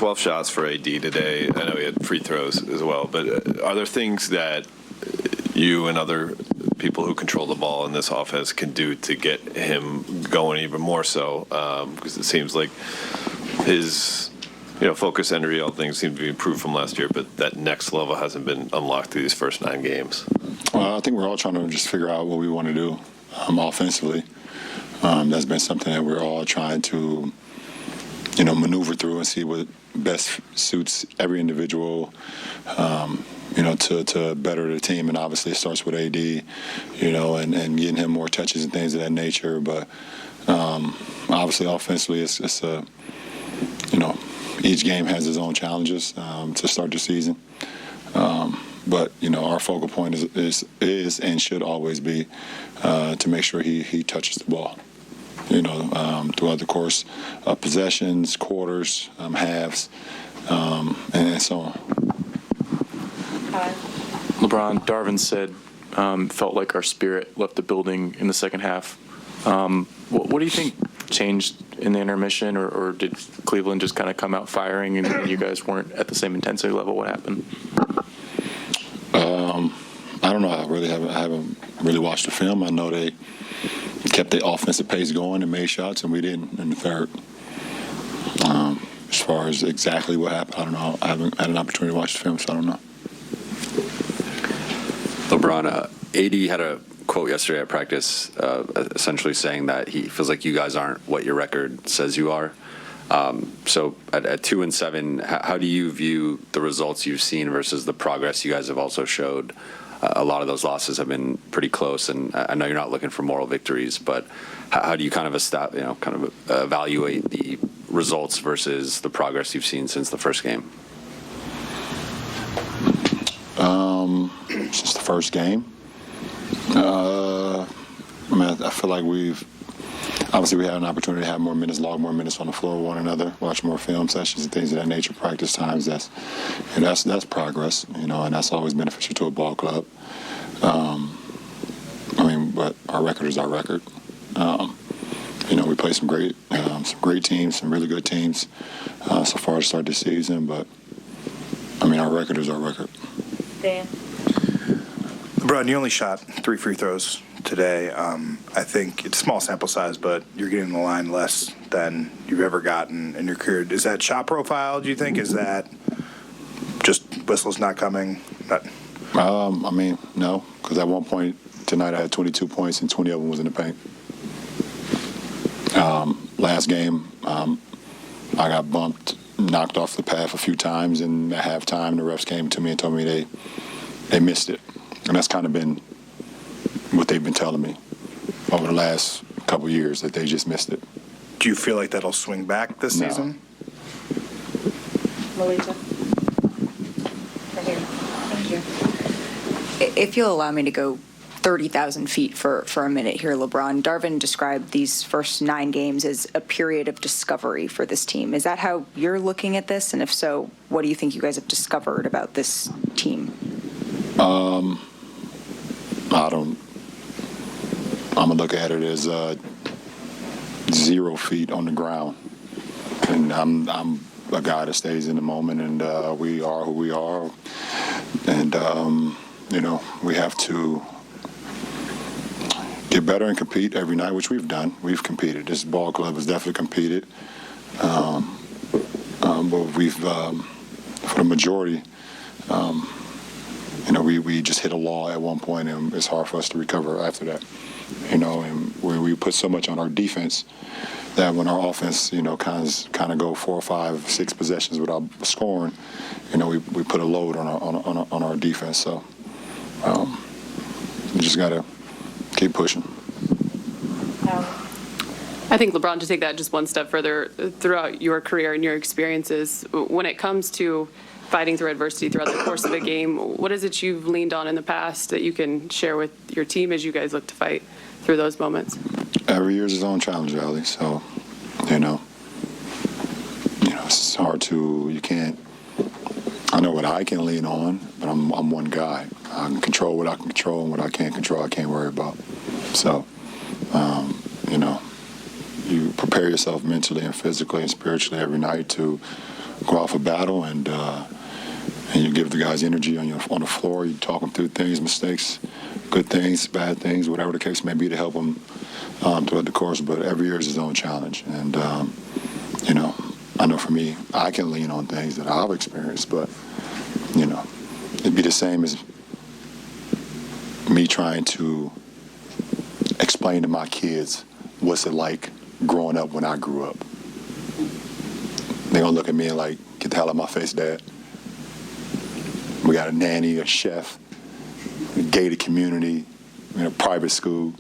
12 shots for AD today. I know he had free throws as well, but are there things that you and other people who control the ball in this offense can do to get him going even more so? Because it seems like his focus, energy, all things seem to be improved from last year, but that next level hasn't been unlocked through these first 9 games. Well, I think we're all trying to just figure out what we want to do offensively. That's been something that we're all trying to, maneuver through and see what best suits every individual, to better the team. And obviously it starts with AD, and getting him more touches and things of that nature. But obviously offensively it's a, each game has its own challenges to start the season. But our focal point is and should always be to make sure he touches the ball. Throughout the course of possessions, quarters, halves, and so on. LeBron, Darvin said, felt like our spirit left the building in the second half. What do you think changed in the intermission, or did Cleveland just kind of come out firing and you guys weren't at the same intensity level? What happened? I don't know. I haven't really watched the film. I know they kept the offensive pace going and made shots, and we didn't in the third. As far as exactly what happened, I don't know. I haven't had an opportunity to watch the film, so I don't know. LeBron, AD had a quote yesterday at practice essentially saying that he feels like you guys aren't what your record says you are. So at 2-7, how do you view the results you've seen versus the progress you guys have also showed? A lot of those losses have been pretty close, and I know you're not looking for moral victories, but how do you kind of evaluate the results versus the progress you've seen since the first game? Since the first game, I feel like we had an opportunity to have more minutes, log more minutes on the floor with one another, watch more film sessions and things of that nature, practice times. That's progress, and that's always beneficial to a ball club. But our record is our record. We play some great teams, some really good teams so far to start the season. But our record is our record. Dan. LeBron, you only shot 3 free throws today. I think it's a small sample size, but you're getting the line less than you've ever gotten in your career. Is that shot profile, do you think? Is that just whistles not coming? No, because at one point tonight I had 22 points and 20 of them was in the paint. Last game, I got bumped, knocked off the path a few times, and at halftime the refs came to me and told me they missed it. And that's kind of been what they've been telling me over the last couple of years, that they just missed it. Do you feel like that'll swing back this season? Melita. Right here. Thank you. If you'll allow me to go 30,000 feet for a minute here, LeBron, Darvin described these first 9 games as a period of discovery for this team. Is that how you're looking at this? And if so, what do you think you guys have discovered about this team? I'm going to look at it as 0 feet on the ground. And I'm a guy that stays in the moment, and we are who we are. And, we have to get better and compete every night, which we've done. We've competed. This ball club has definitely competed. But we've, for the majority, we just hit a wall at one point, and it's hard for us to recover after that. And we put so much on our defense that when our offense, kind of go 4 or 5, 6 possessions without scoring, we put a load on our defense. So we just got to keep pushing. I think, LeBron, to take that just one step further, throughout your career and your experiences, when it comes to fighting through adversity throughout the course of a game, what is it you've leaned on in the past that you can share with your team as you guys look to fight through those moments? Every year's his own challenge, Allie. So, it's hard you can't, I know what I can lean on, but I'm one guy. I can control what I can control, and what I can't control, I can't worry about. So, you prepare yourself mentally and physically and spiritually every night to go out for battle, and you give the guys energy on the floor. You talk them through things, mistakes, good things, bad things, whatever the case may be, to help them throughout the course. But every year is his own challenge, and I know for me, I can lean on things that I've experienced, but it'd be the same as me trying to explain to my kids what's it like growing up when I grew up. They're gonna look at me like, get the hell out of my face, Dad. We got a nanny, a chef, a gated community, in a private school.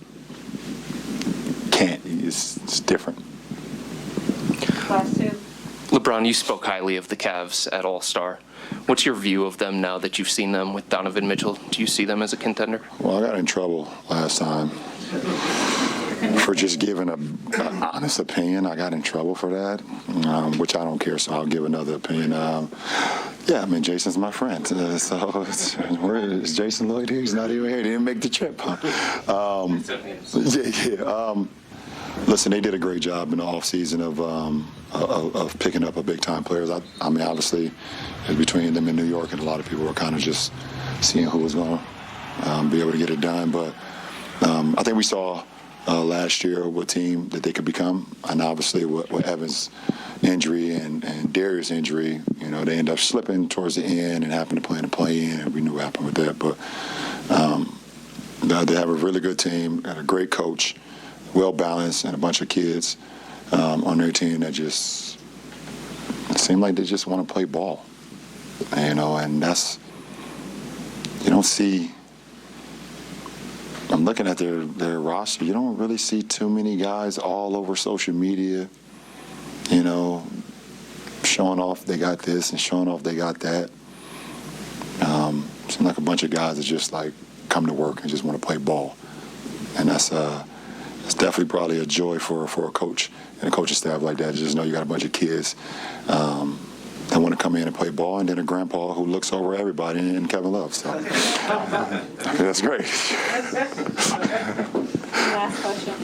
It's different. Class 2. LeBron, you spoke highly of the Cavs at All-Star. What's your view of them now that you've seen them with Donovan Mitchell? Do you see them as a contender? Well, I got in trouble last time for just giving an honest opinion. I got in trouble for that, which I don't care, so I'll give another opinion. Jason's my friend. Where is Jason Lloyd here? He's not even here. He didn't make the trip. Listen, they did a great job in the offseason of picking up a big-time players. I mean, obviously, it's between them in New York, and a lot of people were kind of just seeing who was going to be able to get it done. But I think we saw last year what team that they could become. And obviously, with Evans' injury and Darius' injury, they ended up slipping towards the end and happened to play in the play-in, and we knew what happened with that. But they have a really good team and a great coach, well-balanced, and a bunch of kids on their team that just seem like they just want to play ball. And that's, you don't see, I'm looking at their roster, you don't really see too many guys all over social media, showing off they got this and showing off they got that. Seem like a bunch of guys that just like come to work and just want to play ball. And that's it's definitely probably a joy for a coach and a coaching staff like that. Just know you got a bunch of kids that want to come in and play ball, and then a grandpa who looks over everybody, and Kevin Love. So that's great. Last question.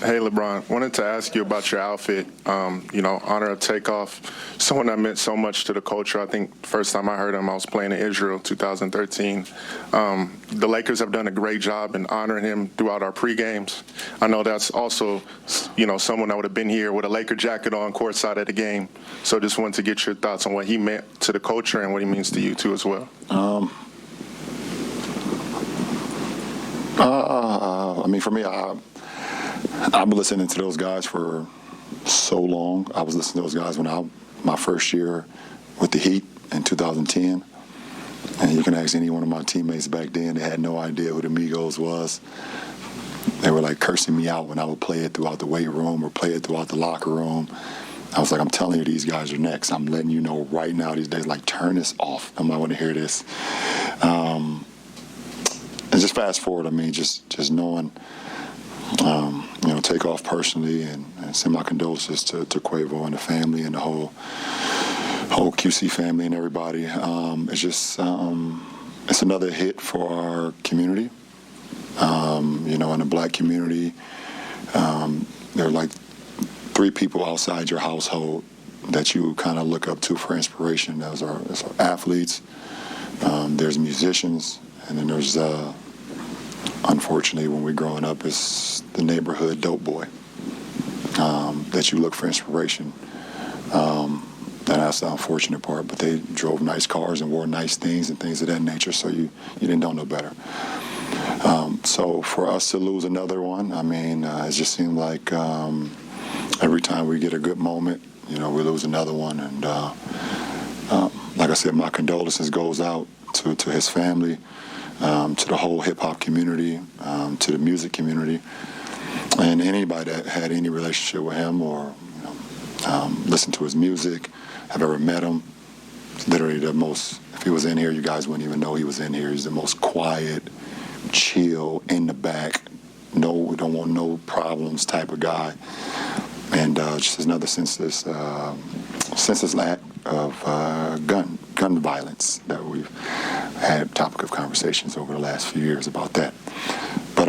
Hey, LeBron, wanted to ask you about your outfit. Honor of takeoff. Someone that meant so much to the culture. I think the first time I heard him, I was playing in Israel, 2013. The Lakers have done a great job in honoring him throughout our pre-games. I know that's also, someone that would have been here with a Laker jacket on courtside at the game. So just wanted to get your thoughts on what he meant to the culture and what he means to you, too, as well. For me, I've been listening to those guys for so long. I was listening to those guys when my first year with the Heat in 2010. And you can ask any one of my teammates back then, they had no idea who the Migos was. They were like cursing me out when I would play it throughout the weight room or play it throughout the locker room. I was like, I'm telling you, these guys are next. I'm letting you know right now these days, like, turn this off. I might want to hear this. And just fast forward, just knowing, take off personally and send my condolences to Quavo and the family and the whole QC family and everybody. It's just, it's another hit for our community. In the black community, there are like 3 people outside your household that you kind of look up to for inspiration. Those are athletes, there's musicians, and then there's, unfortunately, when we're growing up, it's the neighborhood dope boy that you look for inspiration. And that's the unfortunate part, but they drove nice cars and wore nice things and things of that nature, so you didn't know no better. So for us to lose another one, it just seemed like every time we get a good moment, we lose another one. And like I said, my condolences goes out to his family, to the whole hip-hop community, to the music community, and anybody that had any relationship with him or listened to his music, have ever met him. It's literally the most, if he was in here, you guys wouldn't even know he was in here. He's the most quiet, chill, in the back, don't want no problems type of guy. And just another senseless lack of gun violence that we've had topic of conversations over the last few years about that. But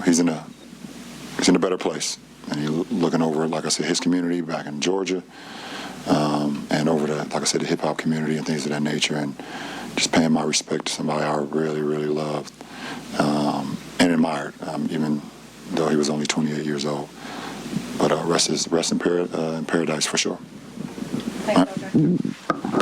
he's in a better place, and he's looking over, like I said, his community back in Georgia, like I said, the hip hop community and things of that nature, and just paying my respect to somebody I really, really loved and admired, even though he was only 28 years old. But rest in paradise for sure. Thanks, Roger.